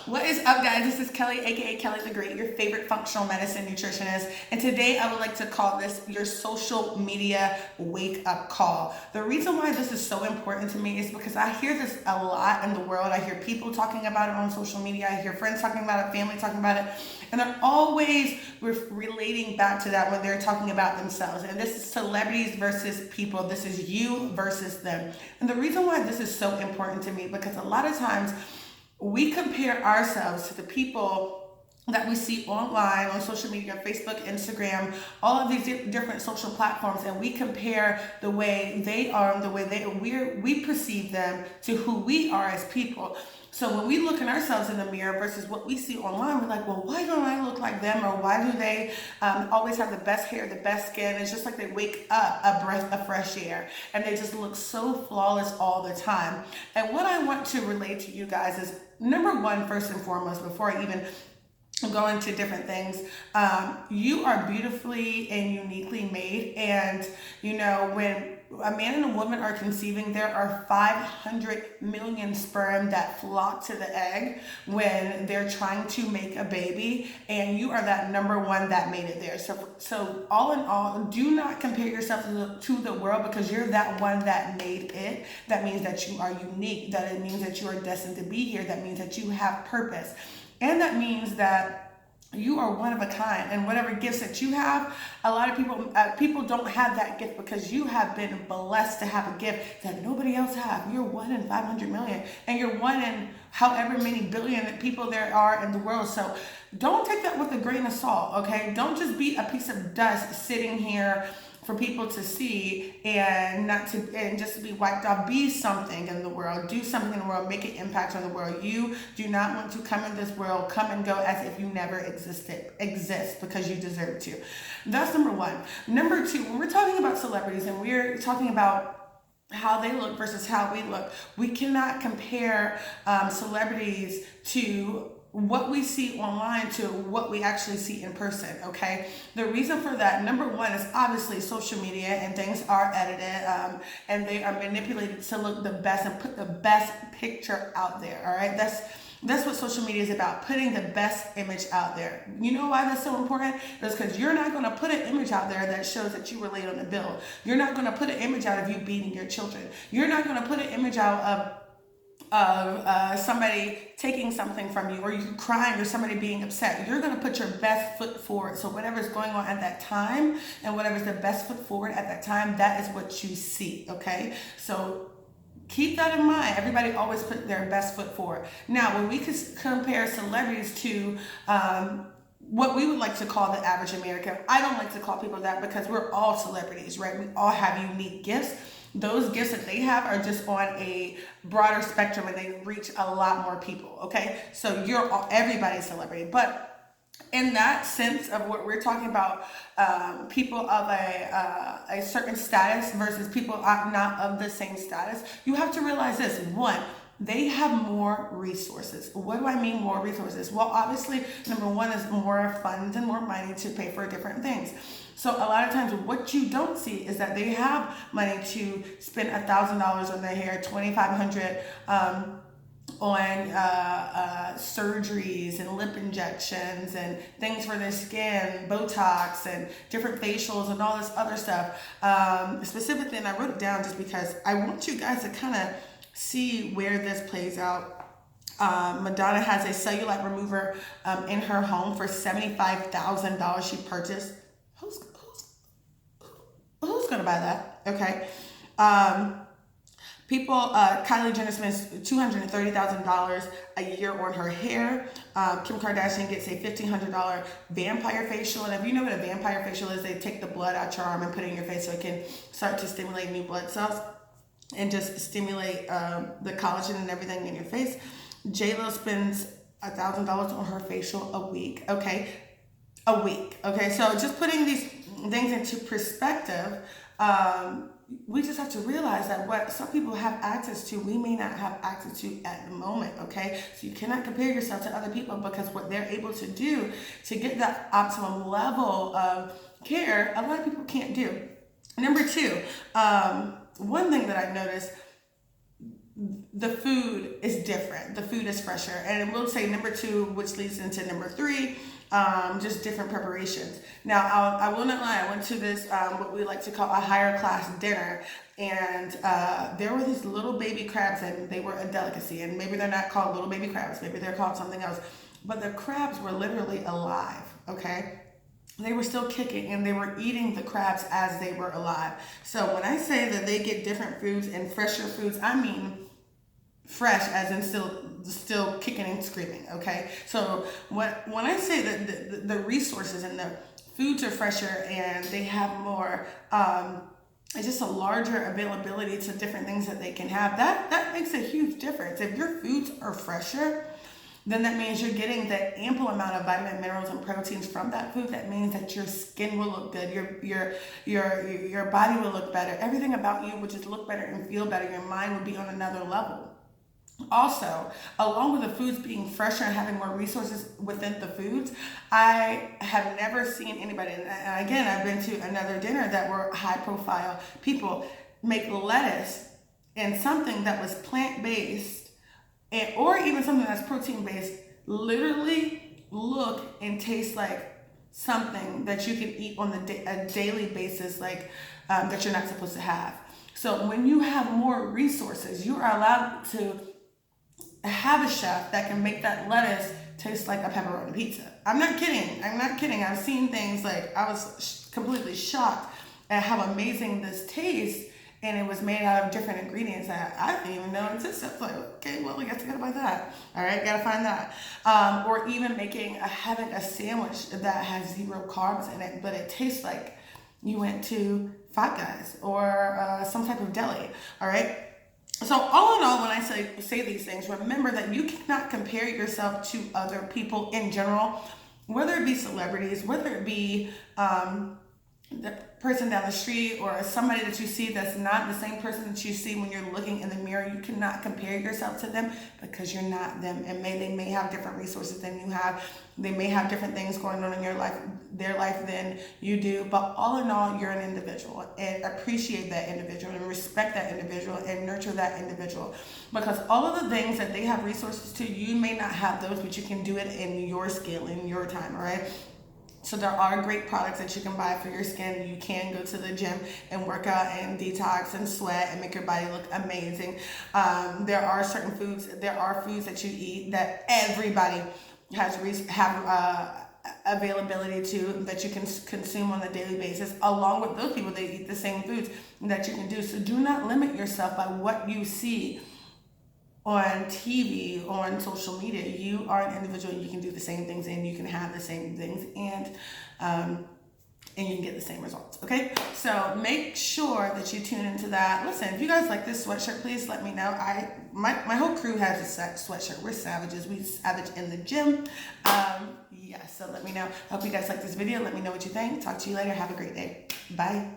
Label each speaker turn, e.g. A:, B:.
A: What is up, guys? This is Kelly, aka Kelly the Great, your favorite functional medicine nutritionist. And today I would like to call this your social media wake up call. The reason why this is so important to me is because I hear this a lot in the world. I hear people talking about it on social media. I hear friends talking about it, family talking about it. And they're always relating back to that when they're talking about themselves. And this is celebrities versus people. This is you versus them. And the reason why this is so important to me, because a lot of times we compare ourselves to the people that we see online, on social media, Facebook, Instagram, all of these different social platforms, and we compare the way they are and the way we perceive them to who we are as people. So when we look at ourselves in the mirror versus what we see online, we're like, well, why don't I look like them? Or why do they always have the best hair, the best skin? It's just like they wake up a breath of fresh air and they just look so flawless all the time. And what I want to relate to you guys is, number one, first and foremost, before I even go into different things, you are beautifully and uniquely made. And when a man and a woman are conceiving, there are 500 million sperm that flock to the egg when they're trying to make a baby, and you are that number one that made it there. So all in all, do not compare yourself to the world, because you're that one that made it. That means that you are unique. That it means that you are destined to be here. That means that you have purpose. And that means that you are one of a kind, and whatever gifts that you have, a lot of people don't have that gift, because you have been blessed to have a gift that nobody else have. You're one in 500 million, and you're one in however many billion people there are in the world. So don't take that with a grain of salt, okay? Don't just be a piece of dust sitting here for people to see and just to be wiped off. Be something in the world. Do something in the world. Make an impact on the world. You do not want to come in this world, come and go as if you never exist, because you deserve to. That's number one. Number two, when we're talking about celebrities and we're talking about how they look versus how we look, we cannot compare celebrities to what we see online to what we actually see in person, okay? The reason for that, number one, is obviously social media, and things are edited and they are manipulated to look the best and put the best picture out there, all right? That's what social media is about, putting the best image out there. You know why that's so important? It's because you're not going to put an image out there that shows that you were late on the bill. You're not going to put an image out of you beating your children. You're not going to put an image out of somebody taking something from you, or you crying, or somebody being upset. You're going to put your best foot forward. So whatever's going on at that time, and whatever's the best foot forward at that time, that is what you see, okay? So keep that in mind. Everybody always put their best foot forward. Now, when we compare celebrities to what we would like to call the average American, I don't like to call people that, because we're all celebrities, right? We all have unique gifts. Those gifts that they have are just on a broader spectrum, and they reach a lot more people, okay? So everybody's a celebrity. But in that sense of what we're talking about, people of a certain status versus people not of the same status, you have to realize this. One, they have more resources. What do I mean more resources? Well, obviously, number one is more funds and more money to pay for different things. So a lot of times what you don't see is that they have money to spend $1,000 on their hair, $2,500 on surgeries and lip injections and things for their skin, Botox and different facials and all this other stuff. Specifically, and I wrote it down just because I want you guys to kind of see where this plays out. Madonna has a cellulite remover in her home for $75,000 she purchased. Who's gonna buy that? Okay. Kylie Jenner spends $230,000 a year on her hair. Kim Kardashian gets a $1,500 vampire facial. And if you know what a vampire facial is, they take the blood out your arm and put it in your face so it can start to stimulate new blood cells and just stimulate the collagen and everything in your face. J-Lo spends $1,000 on her facial a week, okay? A week, okay? So just putting these things into perspective, we just have to realize that what some people have access to, we may not have access to at the moment, okay? So you cannot compare yourself to other people, because what they're able to do to get that optimum level of care, a lot of people can't do. Number two, one thing that I've noticed, the food is different. The food is fresher. And we'll say number 2, which leads into number 3, just different preparations. Now, I will not lie. I went to this, what we like to call a higher class dinner. And there were these little baby crabs, and they were a delicacy. And maybe they're not called little baby crabs. Maybe they're called something else. But the crabs were literally alive, okay? They were still kicking, and they were eating the crabs as they were alive. So when I say that they get different foods and fresher foods, I mean fresh as in still kicking and screaming, okay? So when I say that the resources and the foods are fresher and they have more, it's just a larger availability to different things that they can have, that makes a huge difference. If your foods are fresher, then that means you're getting the ample amount of vitamin, minerals, and proteins from that food. That means that your skin will look good, your body will look better, everything about you will just look better and feel better. Your mind will be on another level. Also, along with the foods being fresher and having more resources within the foods, I have never seen anybody, and again, I've been to another dinner that were high profile people, make lettuce and something that was plant-based or even something that's protein-based literally look and taste like something that you can eat on a daily basis, like that you're not supposed to have. So when you have more resources, you are allowed to have a chef that can make that lettuce taste like a pepperoni pizza. I'm not kidding. I've seen things like, I was completely shocked at how amazing this tastes, and it was made out of different ingredients that I didn't even know existed. It's like, okay, well, I guess I gotta buy that. All right, gotta find that. Or even having a sandwich that has 0 carbs in it, but it tastes like you went to Five Guys or some type of deli. All right. So all in all, when I say these things, remember that you cannot compare yourself to other people in general, whether it be celebrities, whether it be the person down the street or somebody that you see that's not the same person that you see when you're looking in the mirror. You cannot compare yourself to them because you're not them. And they may have different resources than you have. They may have different things going on in their life than you do. But all in all, you're an individual, and appreciate that individual and respect that individual and nurture that individual, because all of the things that they have resources to, you may not have those, but you can do it in your scale, in your time. All right. So there are great products that you can buy for your skin. You can go to the gym and work out and detox and sweat and make your body look amazing. There are certain foods, foods that you eat that everybody have availability to, that you can consume on a daily basis. Along with those people, they eat the same foods that you can do. So do not limit yourself by what you see on TV, on social media. You are an individual. You can do the same things, and you can have the same things, and you can get the same results. Okay, so make sure that you tune into that. Listen, if you guys like this sweatshirt, please let me know. My whole crew has a sweatshirt. We're savages. We savage in the gym. Yeah, so let me know. I hope you guys like this video. Let me know what you think. Talk to you later. Have a great day. Bye.